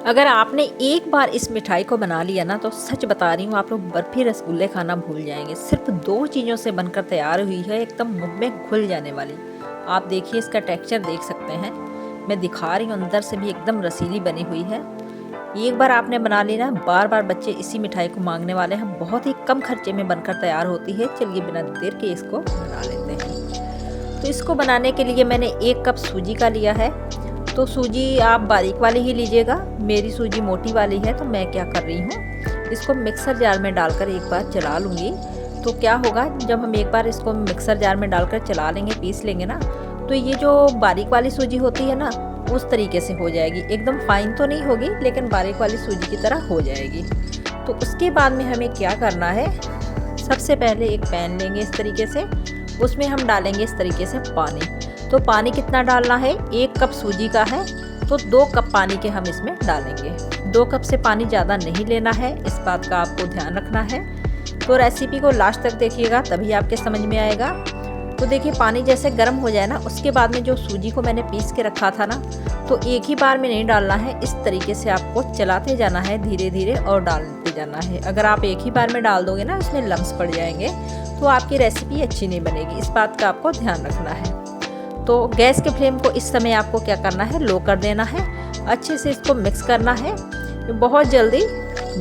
अगर आपने एक बार इस मिठाई को बना लिया ना तो सच बता रही हूँ आप लोग बर्फ़ी रसगुल्ले खाना भूल जाएंगे। सिर्फ 2 चीज़ों से बनकर तैयार हुई है, एकदम मुंह में घुल जाने वाली। आप देखिए इसका टेक्सचर देख सकते हैं, मैं दिखा रही हूँ अंदर से भी एकदम रसीली बनी हुई है। एक बार आपने बना ली ना, बार बार बच्चे इसी मिठाई को मांगने वाले हैं। बहुत ही कम खर्चे में बनकर तैयार होती है। चलिए बिना देर के इसको बना लेते हैं। तो इसको बनाने के लिए मैंने 1 कप सूजी का लिया है। तो सूजी आप बारीक वाली ही लीजिएगा, मेरी सूजी मोटी वाली है। तो मैं क्या कर रही हूँ, इसको मिक्सर जार में डालकर एक बार चला लूँगी। तो क्या होगा, जब हम एक बार इसको मिक्सर जार में डालकर चला लेंगे, पीस लेंगे ना, तो ये जो बारीक वाली सूजी होती है ना, उस तरीके से हो जाएगी। एकदम फाइन तो नहीं होगी, लेकिन बारीक वाली सूजी की तरह हो जाएगी। तो उसके बाद में हमें क्या करना है, सबसे पहले एक पैन लेंगे इस तरीके से, उसमें हम डालेंगे इस तरीके से पानी। तो पानी कितना डालना है, 1 कप सूजी का है तो 2 कप पानी के हम इसमें डालेंगे। 2 कप से पानी ज़्यादा नहीं लेना है, इस बात का आपको ध्यान रखना है। तो रेसिपी को लास्ट तक देखिएगा, तभी आपके समझ में आएगा। तो देखिए पानी जैसे गर्म हो जाए ना, उसके बाद में जो सूजी को मैंने पीस के रखा था ना, तो एक ही बार में नहीं डालना है। इस तरीके से आपको चलाते जाना है धीरे धीरे और डालते जाना है। अगर आप एक ही बार में डाल दोगे ना, इसमें लम्स पड़ जाएंगे, तो आपकी रेसिपी अच्छी नहीं बनेगी। इस बात का आपको ध्यान रखना है। तो गैस के फ्लेम को इस समय आपको क्या करना है, लो कर देना है। अच्छे से इसको मिक्स करना है। बहुत जल्दी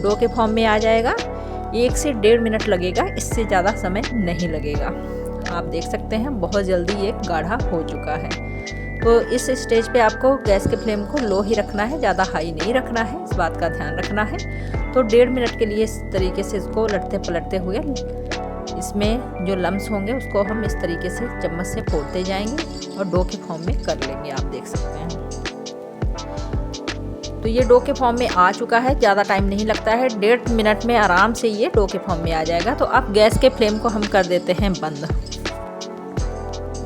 डो के फॉर्म में आ जाएगा। 1 से 1.5 मिनट लगेगा, इससे ज़्यादा समय नहीं लगेगा। आप देख सकते हैं बहुत जल्दी ये गाढ़ा हो चुका है। तो इस स्टेज पे आपको गैस के फ्लेम को लो ही रखना है, ज़्यादा हाई नहीं रखना है, इस बात का ध्यान रखना है। तो 1.5 मिनट के लिए इस तरीके से इसको उलटते पलटते हुए, इसमें जो लम्स होंगे उसको हम इस तरीके से चम्मच से फोड़ते जाएंगे और डो के फॉर्म में कर लेंगे। आप देख सकते हैं तो ये डो के फॉर्म में आ चुका है, ज़्यादा टाइम नहीं लगता है। 1.5 मिनट में आराम से ये डो के फॉर्म में आ जाएगा। तो अब गैस के फ्लेम को हम कर देते हैं बंद।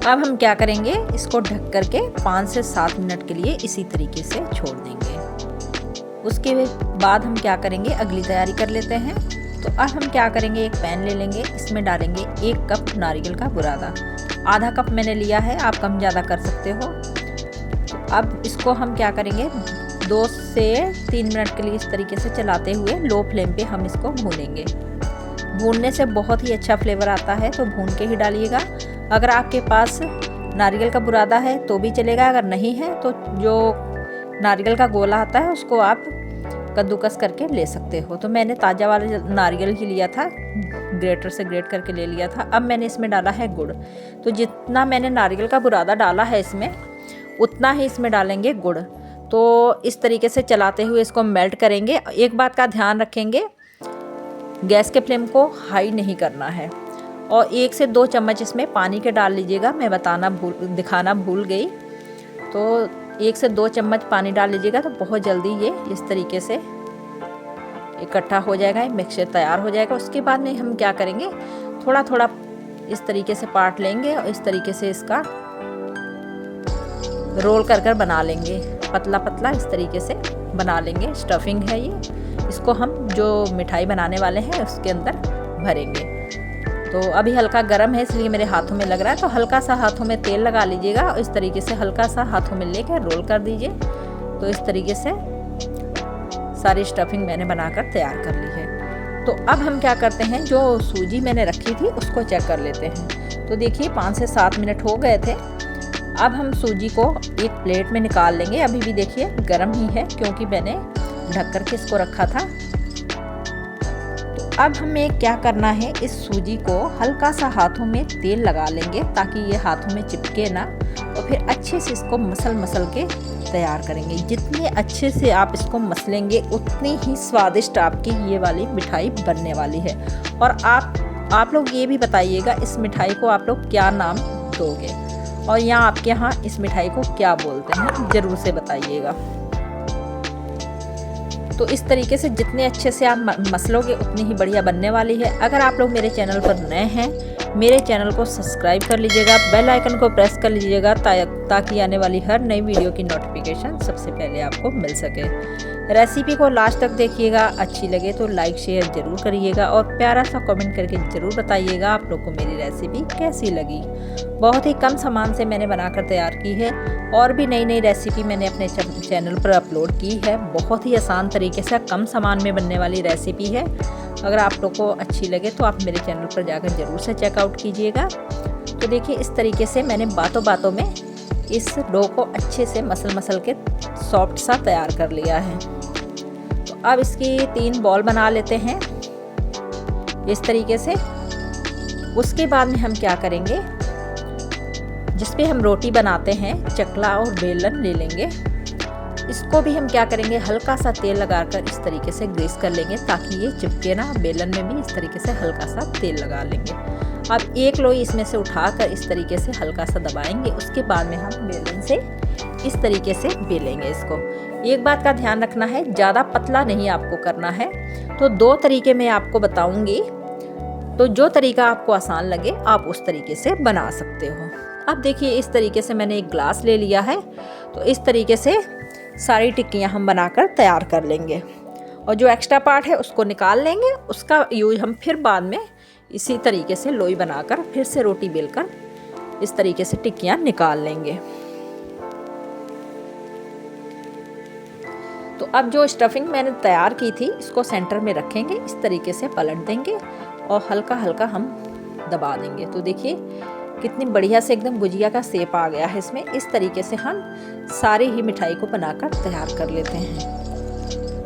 अब हम क्या करेंगे, इसको ढक करके 5 से 7 मिनट के लिए इसी तरीके से छोड़ देंगे। उसके बाद हम क्या करेंगे, अगली तैयारी कर लेते हैं। तो अब हम क्या करेंगे, एक पैन ले लेंगे, इसमें डालेंगे 1 कप नारियल का बुरादा। आधा कप मैंने लिया है, आप कम ज़्यादा कर सकते हो। तो अब इसको हम क्या करेंगे, 2 से 3 मिनट के लिए इस तरीके से चलाते हुए लो फ्लेम पे हम इसको भूनेंगे। भूनने से बहुत ही अच्छा फ्लेवर आता है, तो भून के ही डालिएगा। अगर आपके पास नारियल का बुरादा है तो भी चलेगा, अगर नहीं है तो जो नारियल का गोला आता है उसको आप कद्दूकस करके ले सकते हो। तो मैंने ताज़ा वाला नारियल ही लिया था, ग्रेटर से ग्रेट करके ले लिया था। अब मैंने इसमें डाला है गुड़। तो जितना मैंने नारियल का बुरादा डाला है इसमें, उतना ही इसमें डालेंगे गुड़। तो इस तरीके से चलाते हुए इसको मेल्ट करेंगे। एक बात का ध्यान रखेंगे, गैस के फ्लेम को हाई नहीं करना है। और 1 से 2 चम्मच इसमें पानी के डाल लीजिएगा, मैं दिखाना भूल गई। तो 1 से 2 चम्मच पानी डाल लीजिएगा, तो बहुत जल्दी ये इस तरीके से इकट्ठा हो जाएगा, मिक्सचर तैयार हो जाएगा। उसके बाद में हम क्या करेंगे, थोड़ा थोड़ा इस तरीके से पार्ट लेंगे और इस तरीके से इसका रोल कर कर बना लेंगे, पतला पतला इस तरीके से बना लेंगे। स्टफिंग है ये, इसको हम जो मिठाई बनाने वाले हैं उसके अंदर भरेंगे। तो अभी हल्का गर्म है इसलिए मेरे हाथों में लग रहा है, तो हल्का सा हाथों में तेल लगा लीजिएगा और इस तरीके से हल्का सा हाथों में लेकर रोल कर दीजिए। तो इस तरीके से सारी स्टफिंग मैंने बनाकर तैयार कर ली है। तो अब हम क्या करते हैं, जो सूजी मैंने रखी थी उसको चेक कर लेते हैं। तो देखिए 5 से 7 मिनट हो गए थे। अब हम सूजी को एक प्लेट में निकाल लेंगे। अभी भी देखिए गर्म ही है, क्योंकि मैंने ढक कर के इसको रखा था। अब हमें क्या करना है, इस सूजी को हल्का सा हाथों में तेल लगा लेंगे ताकि ये हाथों में चिपके ना, और फिर अच्छे से इसको मसल के तैयार करेंगे। जितने अच्छे से आप इसको मसलेंगे उतनी ही स्वादिष्ट आपकी ये वाली मिठाई बनने वाली है। और आप लोग ये भी बताइएगा इस मिठाई को आप लोग क्या नाम दोगे, और यहाँ आपके यहाँ इस मिठाई को क्या बोलते हैं, ज़रूर से बताइएगा। तो इस तरीके से जितने अच्छे से आप मसलोगे उतनी ही बढ़िया बनने वाली है। अगर आप लोग मेरे चैनल पर नए हैं, मेरे चैनल को सब्सक्राइब कर लीजिएगा, बेल आइकन को प्रेस कर लीजिएगा ताकि आने वाली हर नई वीडियो की नोटिफिकेशन सबसे पहले आपको मिल सके। रेसिपी को लास्ट तक देखिएगा, अच्छी लगे तो लाइक शेयर ज़रूर करिएगा और प्यारा सा कमेंट करके ज़रूर बताइएगा आप लोग को मेरी रेसिपी कैसी लगी। बहुत ही कम सामान से मैंने बनाकर तैयार की है और भी नई नई रेसिपी मैंने अपने चैनल पर अपलोड की है। बहुत ही आसान तरीके से कम सामान में बनने वाली रेसिपी है। अगर आप लोग को अच्छी लगे तो आप मेरे चैनल पर जाकर ज़रूर से चेकआउट कीजिएगा। तो देखिए इस तरीके से मैंने बातों बातों में इस डो को अच्छे से मसल के सॉफ्ट सा तैयार कर लिया है। तो अब इसकी 3 बॉल बना लेते हैं इस तरीके से। उसके बाद में हम क्या करेंगे, जिस पे हम रोटी बनाते हैं चकला और बेलन ले लेंगे। इसको भी हम क्या करेंगे, हल्का सा तेल लगाकर इस तरीके से ग्रीस कर लेंगे ताकि ये चिपके ना। बेलन में भी इस तरीके से हल्का सा तेल लगा लेंगे। अब एक लोई इसमें से उठाकर इस तरीके से हल्का सा दबाएंगे। उसके बाद में हम बेलन से इस तरीके से बेलेंगे इसको। एक बात का ध्यान रखना है, ज़्यादा पतला नहीं आपको करना है। तो 2 तरीके मैं आपको बताऊंगी, तो जो तरीका आपको आसान लगे आप उस तरीके से बना सकते हो। अब देखिए इस तरीके से मैंने एक ग्लास ले लिया है। तो इस तरीके से सारी टिक्कियाँ हम बनाकर तैयार कर लेंगे और जो एक्स्ट्रा पार्ट है उसको निकाल लेंगे। उसका यूज हम फिर बाद में इसी तरीके से लोई बनाकर फिर से रोटी बेलकर इस तरीके से टिक्कियाँ निकाल लेंगे। तो अब जो स्टफिंग मैंने तैयार की थी इसको सेंटर में रखेंगे, इस तरीके से पलट देंगे और हल्का हल्का हम दबा देंगे। तो देखिए कितनी बढ़िया से एकदम गुजिया का शेप आ गया है इसमें। इस तरीके से हम सारी ही मिठाई को बनाकर तैयार कर लेते हैं।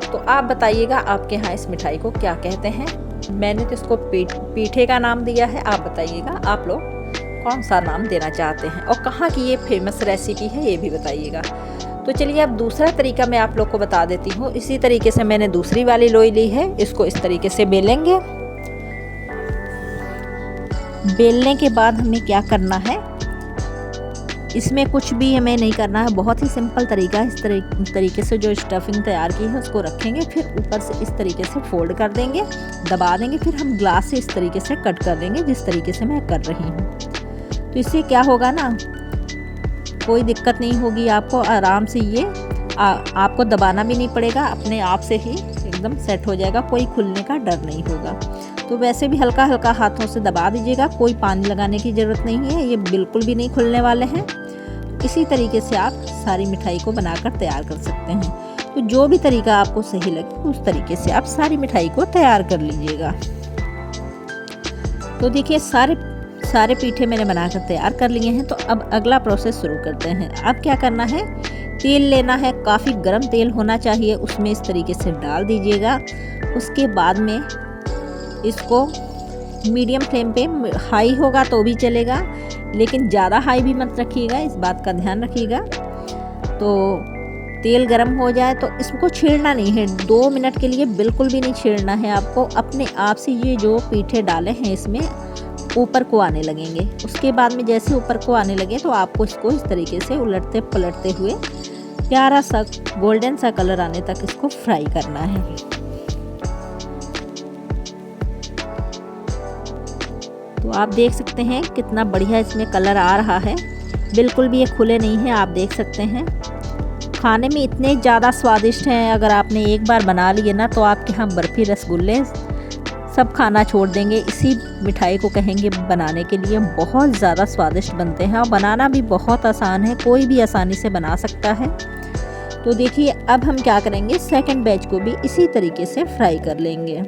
तो आप बताइएगा आपके यहाँ इस मिठाई को क्या कहते हैं। मैंने तो इसको पीठे का नाम दिया है, आप बताइएगा आप लोग कौन सा नाम देना चाहते हैं और कहाँ की ये फेमस रेसिपी है ये भी बताइएगा। तो चलिए अब दूसरा तरीका मैं आप लोग को बता देती हूँ। इसी तरीके से मैंने दूसरी वाली लोई ली है, इसको इस तरीके से बेलेंगे। बेलने के बाद हमें क्या करना है, इसमें कुछ भी हमें नहीं करना है, बहुत ही सिंपल तरीका है। इस तरीके से जो स्टफिंग तैयार की है उसको रखेंगे, फिर ऊपर से इस तरीके से फोल्ड कर देंगे, दबा देंगे, फिर हम ग्लास से इस तरीके से कट कर देंगे जिस तरीके से मैं कर रही हूँ। तो इससे क्या होगा ना, कोई दिक्कत नहीं होगी आपको, आराम से ये आपको दबाना भी नहीं पड़ेगा, अपने आप से ही एकदम सेट हो जाएगा, कोई खुलने का डर नहीं होगा। तो वैसे भी हल्का हल्का हाथों से दबा दीजिएगा, कोई पानी लगाने की ज़रूरत नहीं है, ये बिल्कुल भी नहीं खुलने वाले हैं। इसी तरीके से आप सारी मिठाई को बनाकर तैयार कर सकते हैं। तो जो भी तरीका आपको सही लगे उस तरीके से आप सारी मिठाई को तैयार कर लीजिएगा। तो देखिए सारे पीठे मैंने बनाकर तैयार कर लिए हैं। तो अब अगला प्रोसेस शुरू करते हैं। अब क्या करना है, तेल लेना है, काफ़ी गर्म तेल होना चाहिए, उसमें इस तरीके से डाल दीजिएगा। उसके बाद में इसको मीडियम फ्लेम पे, हाई होगा तो भी चलेगा लेकिन ज़्यादा हाई भी मत रखिएगा, इस बात का ध्यान रखिएगा। तो तेल गर्म हो जाए तो इसको छेड़ना नहीं है, 2 मिनट के लिए बिल्कुल भी नहीं छेड़ना है आपको। अपने आप से ये जो पीठे डाले हैं इसमें ऊपर को आने लगेंगे। उसके बाद में जैसे ऊपर को आने लगे तो आपको इसको इस तरीके से उलटते पलटते हुए प्यारा सा गोल्डन सा कलर आने तक इसको फ्राई करना है। तो आप देख सकते हैं कितना बढ़िया इसमें कलर आ रहा है, बिल्कुल भी ये खुले नहीं हैं, आप देख सकते हैं। खाने में इतने ज़्यादा स्वादिष्ट हैं, अगर आपने एक बार बना लिए ना तो आपके यहाँ बर्फ़ी रसगुल्ले सब खाना छोड़ देंगे। इसी मिठाई को कहेंगे बनाने के लिए, बहुत ज़्यादा स्वादिष्ट बनते हैं और बनाना भी बहुत आसान है, कोई भी आसानी से बना सकता है। तो देखिए अब हम क्या करेंगे, सेकंड बैच को भी इसी तरीके से फ्राई कर लेंगे।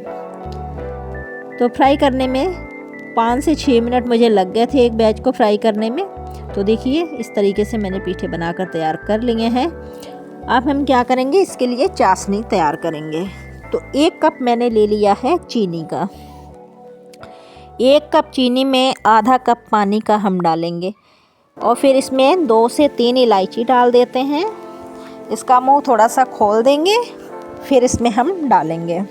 तो फ्राई करने में 5 से 6 मिनट मुझे लग गए थे एक बैच को फ्राई करने में। तो देखिए इस तरीके से मैंने पीठे बनाकर तैयार कर लिए हैं। अब हम क्या करेंगे, इसके लिए चाशनी तैयार करेंगे। तो 1 कप मैंने ले लिया है चीनी का। 1 कप चीनी में आधा कप पानी का हम डालेंगे और फिर इसमें 2 से 3 इलायची डाल देते हैं। इसका मुंह थोड़ा सा खोल देंगे, फिर इसमें हम डालेंगे।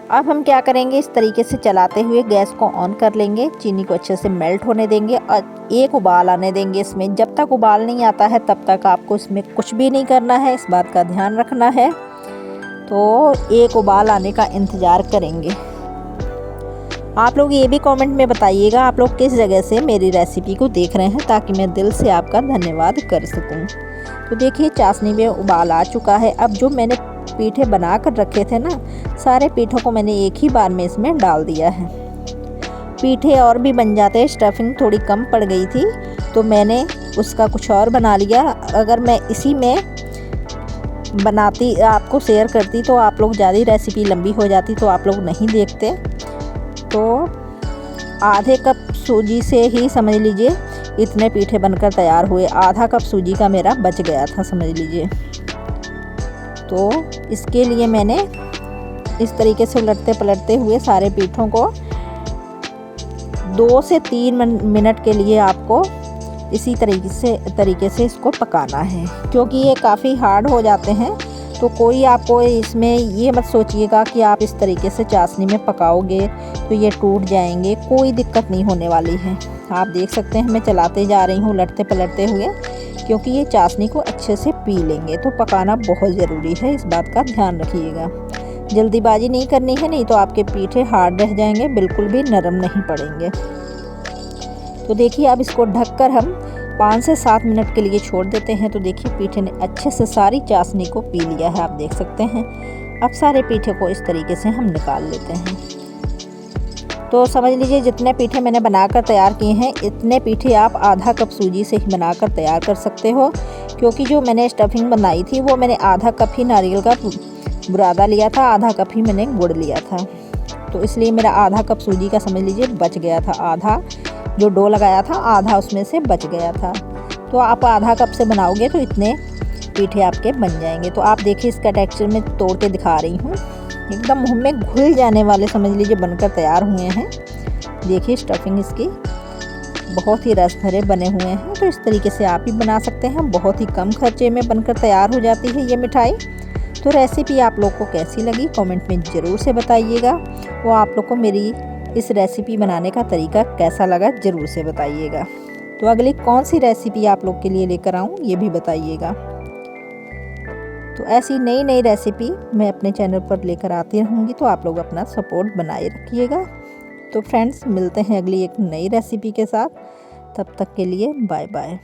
अब हम क्या करेंगे, इस तरीके से चलाते हुए गैस को ऑन कर लेंगे, चीनी को अच्छे से मेल्ट होने देंगे और 1 उबाल आने देंगे इसमें। जब तक उबाल नहीं आता है तब तक आपको इसमें कुछ भी नहीं करना है, इस बात का ध्यान रखना है। तो 1 उबाल आने का इंतज़ार करेंगे। आप लोग ये भी कमेंट में बताइएगा आप लोग किस जगह से मेरी रेसिपी को देख रहे हैं, ताकि मैं दिल से आपका धन्यवाद कर सकूं। तो देखिए चाशनी में उबाल आ चुका है। अब जो मैंने पीठे बना कर रखे थे ना, सारे पीठों को मैंने एक ही बार में इसमें डाल दिया है। पीठे और भी बन जाते हैं, स्टफिंग थोड़ी कम पड़ गई थी तो मैंने उसका कुछ और बना लिया। अगर मैं इसी में बनाती आपको शेयर करती तो आप लोग ज़्यादा रेसिपी लंबी हो जाती, तो आप लोग नहीं देखते। तो आधे कप सूजी से ही समझ लीजिए इतने पीठे बनकर तैयार हुए। आधा कप सूजी का मेरा बच गया था समझ लीजिए। तो इसके लिए मैंने इस तरीके से उलटते पलटते हुए सारे पीठों को 2 से 3 मिनट के लिए आपको इसी तरीके से इसको पकाना है, क्योंकि ये काफ़ी हार्ड हो जाते हैं। तो कोई आपको इसमें ये मत सोचिएगा कि आप इस तरीके से चाशनी में पकाओगे तो ये टूट जाएंगे, कोई दिक्कत नहीं होने वाली है। आप देख सकते हैं मैं चलाते जा रही हूँ उलटते पलटते हुए, क्योंकि ये चाशनी को अच्छे से पी लेंगे। तो पकाना बहुत ज़रूरी है, इस बात का ध्यान रखिएगा। जल्दीबाजी नहीं करनी है, नहीं तो आपके पीठे हार्ड रह जाएंगे, बिल्कुल भी नरम नहीं पड़ेंगे। तो देखिए अब इसको ढककर हम 5 से 7 मिनट के लिए छोड़ देते हैं। तो देखिए पीठे ने अच्छे से सारी चाशनी को पी लिया है, आप देख सकते हैं। अब सारे पीठे को इस तरीके से हम निकाल लेते हैं। तो समझ लीजिए जितने पीठे मैंने बनाकर तैयार किए हैं, इतने पीठे आप आधा कप सूजी से ही बनाकर तैयार कर सकते हो, क्योंकि जो मैंने स्टफिंग बनाई थी वो मैंने आधा कप ही नारियल का बुरादा लिया था, आधा कप ही मैंने गुड़ लिया था। तो इसलिए मेरा आधा कप सूजी का समझ लीजिए बच गया था, आधा जो डो लगाया था आधा उसमें से बच गया था। तो आप आधा कप से बनाओगे तो इतने पीठे आपके बन जाएंगे। तो आप देखिए इसका टेक्सचर मैं तोड़ के दिखा रही हूँ, एकदम मुंह में घुल जाने वाले समझ लीजिए बनकर तैयार हुए हैं। देखिए स्टफिंग इसकी बहुत ही रस भरे बने हुए हैं। तो इस तरीके से आप भी बना सकते हैं, बहुत ही कम खर्चे में बनकर तैयार हो जाती है ये मिठाई। तो रेसिपी आप लोग को कैसी लगी कमेंट में ज़रूर से बताइएगा। वो आप लोग को मेरी इस रेसिपी बनाने का तरीका कैसा लगा ज़रूर से बताइएगा। तो अगली कौन सी रेसिपी आप लोग के लिए लेकर आऊँ ये भी बताइएगा। तो ऐसी नई नई रेसिपी मैं अपने चैनल पर लेकर आती रहूँगी, तो आप लोग अपना सपोर्ट बनाए रखिएगा। तो फ्रेंड्स मिलते हैं अगली एक नई रेसिपी के साथ, तब तक के लिए बाय बाय।